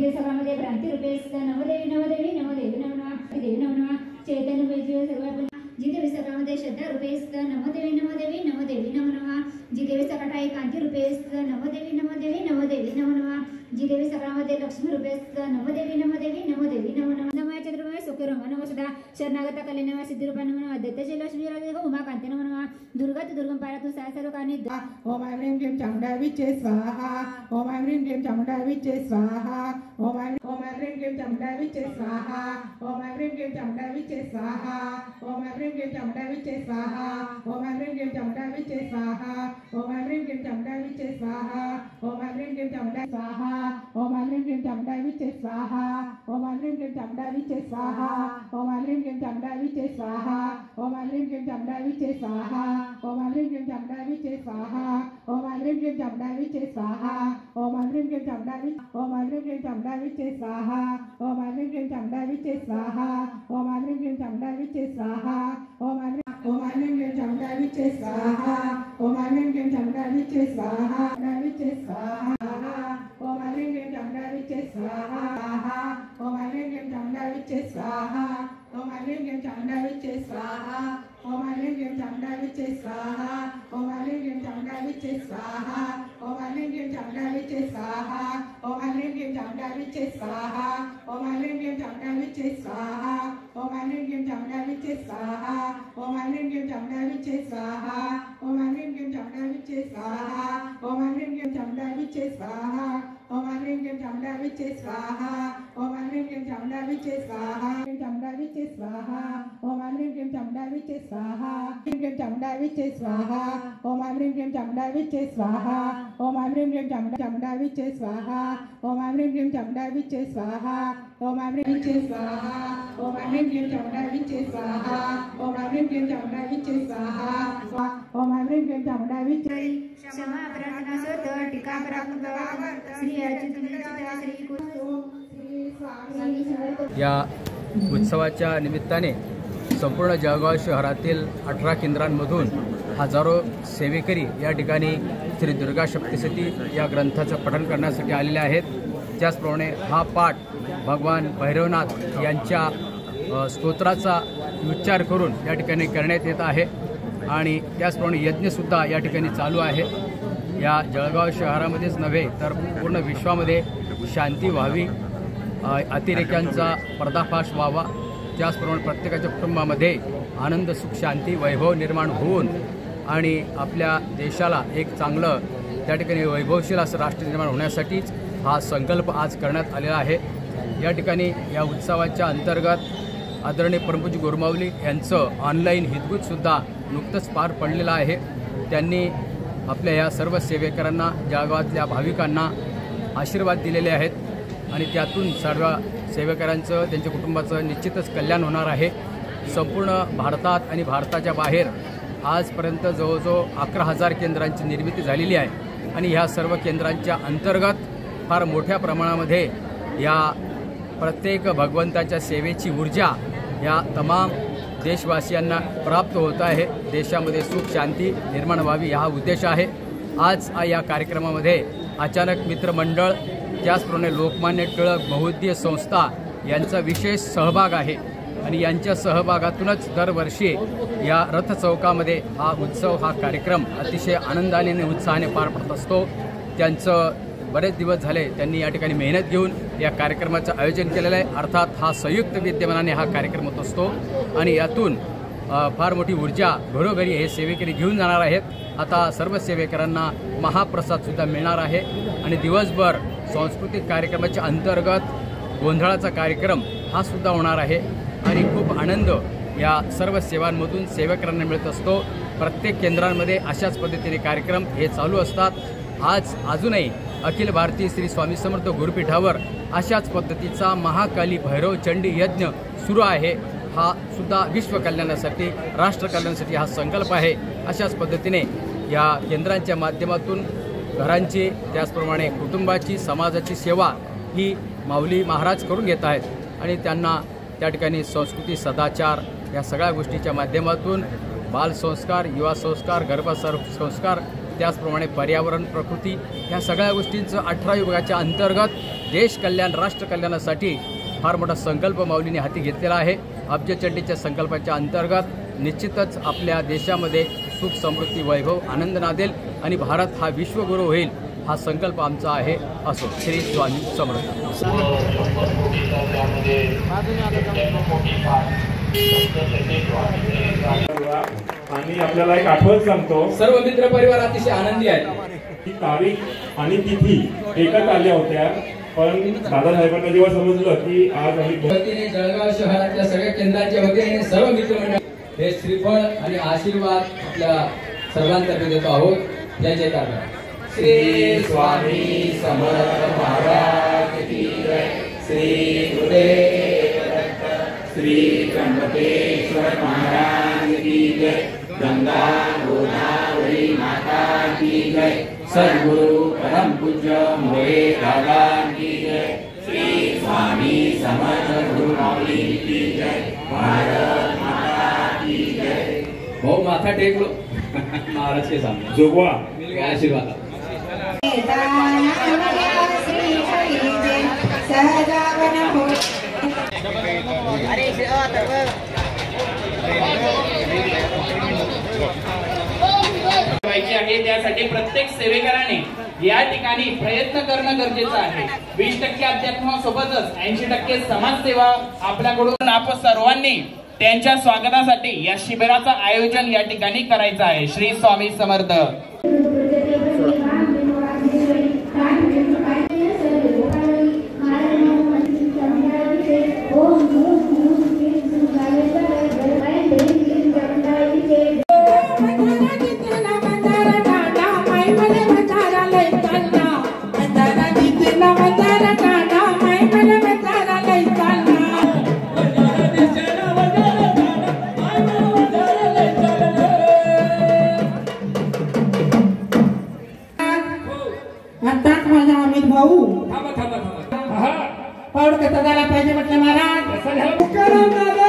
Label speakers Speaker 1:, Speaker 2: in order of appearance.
Speaker 1: जिथे सगळ्यामध्ये भ्रांती रूपेस नवदेवी नवदेवी नवदेवी नवनवा देवी नवनवा चैतन्य वेजी सर्व जिथे विसर्गामध्ये श्रद्धा रूपेस नवदेवी नवदेवी नवदेवी नवनवा जिथे विसर्गाटा कांती रूपेस नवदेवी नवदेवी नवदेवी नवनवा जिथे विसर्गामध्ये लक्ष्मी रूपेस नवदेवी नवदेवी नवदेवी नवनवा नमः चंद्रमय सुखरम नमस्दा शरणागता कल्याणवा सिद्धी रूपा नमः दत्तचे लक्ष्मी राजे उमा कांती नमः दुर्गा तु दुर्गम पारा तु सासरोकानी
Speaker 2: ओम ऐं ह्रीं क्लीं चामुण्डाविचे स्वाहा ओम ऐं ह्रीं क्लीं चामुण्डाविचे स्वाहा ओम ऐं ह्रीं क्लीं चामुण्डाविचे स्वाहा ओम ऐं ह्रीं क्लीं चामुण्डाविचे स्वाहा ओम ऐं ह्रीं क्लीं चामुण्डाविचे स्वाहा ओम ऐं ह्रीं क्लीं चामुण्डाविचे स्वाहा ओम ऐं ह्रीं क्लीं चामुण्डाविचे स्वाहा ओम ऐं ह्रीं क्लीं चामुण्डा स्वाहा ओम ऐं ह्रीं क्लीं चामुण्डाविचे स्वाहा ओम ऐं ह्रीं क्लीं चामुण्डाविचे स्वाहा ओम ऐं ह्रीं क्लीं चामुण्डाविचे स्वाहा ओम ऐं ह्रीं क्लीं चामुण्डाविचे स्वाहा ओम ऐं ह्रीं क्लीं चामुण्डाविचे स्वाहा ओम ऐं ह्रीं क्लीं चामुण्डाविचे स्वाहा ओम ऐं ह्रीं क्लीं चामुण्डाविचे स्वाहा ओम ऐं ह्रीं क्लीं चामुण्डाविचे स्वाहा ओम ऐं ह्रीं क्लीं चामुण्डाविचे स्वाहा ओम ऐं ह्रीं क्लीं चामुण्डाविचे स्वाहा ओम ऐं ह्रीं क्लीं चामुण्डाविचे स्वाहा चामुण्डाविचे स्वाहा ओम ऐं ह्रीं क्लीं चामुण्डाविचे स्वाहा ओम ऐं ह्रीं क्लीं चामुण्डाविचे स्वाहा ओम ऐं ह्रीं क्लीं चामुण्डाविचे स्वाहा ओम ऐं ह्रीं क्लीं चामुण्डाविचे स्वाहा ओम ऐं ह्रीं क्लीं चामुण्डाविचे स्वाहा ओम ऐं ह्रीं क्लीं चामुण्डाविचे स्वाहा ओम ऐं ह्रीं क्लीं चामुण्डाविचे स्वाहा ओम ऐं ह्रीं क्लीं चामुण्डाविचे स्वाहा ओम ऐं ह्रीं क्लीं चामुण्डाविचे स्वाहा ओम ऐं ह्रीं क्लीं चामुण्डाविचे स्वाहा ओम ऐं ह्रीं क्लीं चामुण्डाविचे स्वाहा ओम ऐं ह्रीं क्लीं चामुण्डाविचे स्वाहा ओम ऐं ह्रीं क्लीं चामुण्डाविचे स्वाहा ओम ऐं ह्रीं क्लीं चामुण्डाविचे स्वाहा चामुण्डाविचे स्वाहा ओम ऐं ह्रीं क्लीं चामुण्डाविचे स्वाहा ह्रीं क्लीं चामुण्डाविचे स्वाहा ओम ऐं ह्रीं क्लीं चामुण्डाविचे स्वाहा ओम ऐं ह्रीं क्लीं चामुण्डाविचे स्वाहा ओम ऐं ह्रीं क्लीं चामुण्डाविचे स्वाहा ओम ऐं ह्रीं क्लीं स्वाहा ओम ऐं ह्रीं क्लीं चामुण्डाविचे स्वाहा ओम ऐं ह्रीं क्लीं चामुण्डाविचे स्वाहा ओम ऐं ह्रीं क्लीं चामुण्डाविचे
Speaker 1: क्षमा प्रार्थना सत टीका प्राप्त श्री अच्युत श्री
Speaker 3: या उत्सवाच्या निमित्ताने संपूर्ण जळगाव शहरातील 18 केंद्रांमधून हजारो सेवेकरी या ठिकाणी श्री दुर्गा सप्तशती या ग्रंथाचं पठण करण्यासाठी आलेले आहेत। त्याचप्रमाणे हा पाठ भगवान भैरवनाथ यांच्या स्तोत्राचा उच्चार करून या ठिकाणी करण्यात येत आहे आणि त्याचप्रमाणे यज्ञसुद्धा या ठिकाणी चालू आहे। या जळगाव शहरामध्येच नव्हे तर पूर्ण विश्वामध्ये शांती व्हावी, अतिरेक्यांचा पर्दाफाश व्हावा, त्याचप्रमाणे प्रत्येकाच्या कुटुंबामध्ये आनंद सुख शांती वैभव निर्माण होऊन आणि आपल्या देशाला एक चांगलं त्या ठिकाणी वैभवशील असं राष्ट्र निर्माण होण्यासाठीच हा संकल्प आज करण्यात आलेला आहे। या ठिकाणी या उत्सवाच्या अंतर्गत आदरणीय परमपूज्य गुरुमाऊली यांचं ऑनलाईन हितगुजसुद्धा नुकतंच पार पडलेलं आहे। त्यांनी आपल्या या सर्व सेवेकरांना जळगावातल्या भाविकांना आशीर्वाद दिलेले आहेत आणि त्यातून सर्व सेवेकरांचं त्यांच्या कुटुंबाचं निश्चितच कल्याण होणार आहे। संपूर्ण भारतात आणि भारताच्या बाहेर आजपर्यंत जवळजवळ 11,000 केंद्रांची निर्मिती झालेली आहे आणि ह्या सर्व केंद्रांच्या अंतर्गत फार मोठ्या प्रमाणामध्ये या प्रत्येक भगवंताच्या सेवेची ऊर्जा या तमाम देशवासियांना प्राप्त होत आहे। देशामध्ये सुख शांती निर्माण व्हावी हा उद्देश आहे। आज या कार्यक्रमामध्ये अचानक मित्रमंडळ त्याचप्रमाणे लोकमान्य टिळक बहुउद्देशीय संस्था यांचा विशेष सहभाग आहे आणि यांच्या सहभागातूनच दरवर्षी या रथ चौकामध्ये हा उत्सव हा कार्यक्रम अतिशय आनंदाने आणि उत्साहाने पार पडत असतो। त्यांचं बरेच दिवस झाले त्यांनी या ठिकाणी मेहनत घेऊन या कार्यक्रमाचं आयोजन केलेलं आहे। अर्थात हा संयुक्त विद्यमानाने हा कार्यक्रम होत असतो आणि यातून फार मोठी ऊर्जा घरोघरी हे सेवेकरी घेऊन जाणार आहेत। आता सर्व सेवेकरांना महाप्रसादसुद्धा मिळणार आहे आणि दिवसभर सांस्कृतिक कार्यक्रमाच्या अंतर्गत गोंधळाचा कार्यक्रम हा सुद्धा होणार आहे आणि खूप आनंद या सर्व सेवांमधून सेवेकरांना मिळत असतो। प्रत्येक केंद्रांमध्ये अशाच पद्धतीने कार्यक्रम हे चालू असतात। आज अजूनही अखिल भारतीय श्री स्वामी समर्थ गुरुपीठावर अशाच पद्धतीचा महाकाली भैरव चंडी यज्ञ सुरू आहे। हा सुद्धा विश्व कल्याणासाठी राष्ट्र कल्याणासाठी हा संकल्प आहे। अशाच पद्धतीने या केंद्रांच्या माध्यमातून घरांची त्याचप्रमाणे कुटुंबाची समाजाची सेवा ही माऊली महाराज करून घेत आहेत आणि त्यांना त्या ठिकाणी संस्कृती सदाचार या सगळ्या गोष्टीच्या माध्यमातून बालसंस्कार युवा संस्कार गर्भसंस्कार त्याचप्रमाणे पर्यावरण प्रकृती ह्या सगळ्या गोष्टींचं 18 विभागाच्या अंतर्गत देश कल्याण राष्ट्र कल्याणासाठी फार मोठा संकल्प माऊलीने हाती घेतलेला आहे. अब्जचंडीच्या संकल्पाच्या अंतर्गत निश्चितच आपल्या देशामध्ये सुख समृद्धी वैभव आनंद नांदेल आणि भारत हा विश्वगुरू होईल हा संकल्प आमचा आहे. असो. श्री स्वामी समर्थ.
Speaker 4: आणि आपल्याला एक आठवण सांगतो,
Speaker 3: सर्व मित्र परिवार अतिशय आनंदी आहे.
Speaker 4: ही तारीख आणि तिथी एकच आल्या होत्या, पण दादासाहेबांना जेव्हा समजलं की आज आम्ही
Speaker 3: वतीने जळगाव शहरातल्या सगळ्या केंद्रांच्या वतीने सर्व मित्रमंडळ हे श्रीफळ आणि आशीर्वाद आपल्या सर्वांतर्फे देतो आहोत. जय जयकार. श्री स्वामी समर्थ महाराज की जय. श्री गुरुदेव दत्त श्री त्र्यंबकेश्वर महाराज की जय. गंगा गोदावरी माता की जय. सद्गुरु परम पूज्य मोरे दादा की जय. श्री स्वामी समर्थ गुरु माऊली की जय. भारत माता की जय. भाऊ माथा टेक लो. महाराज के सामने
Speaker 4: जोगवा
Speaker 3: मिल गया आशीर्वाद.
Speaker 5: आहे त्यासाठी प्रत्येक सेवेकराने या ठिकाणी प्रयत्न करणं गरजेचं आहे. 20% अध्यात्मासोबतच 80% समाजसेवा आपल्याकडून आपण सर्वांनी त्यांच्या स्वागतासाठी या शिबिराचं आयोजन या ठिकाणी करायचं आहे. श्री स्वामी समर्थ.
Speaker 2: पाऊड कसा झाला पाहिजे म्हटलं महाराज.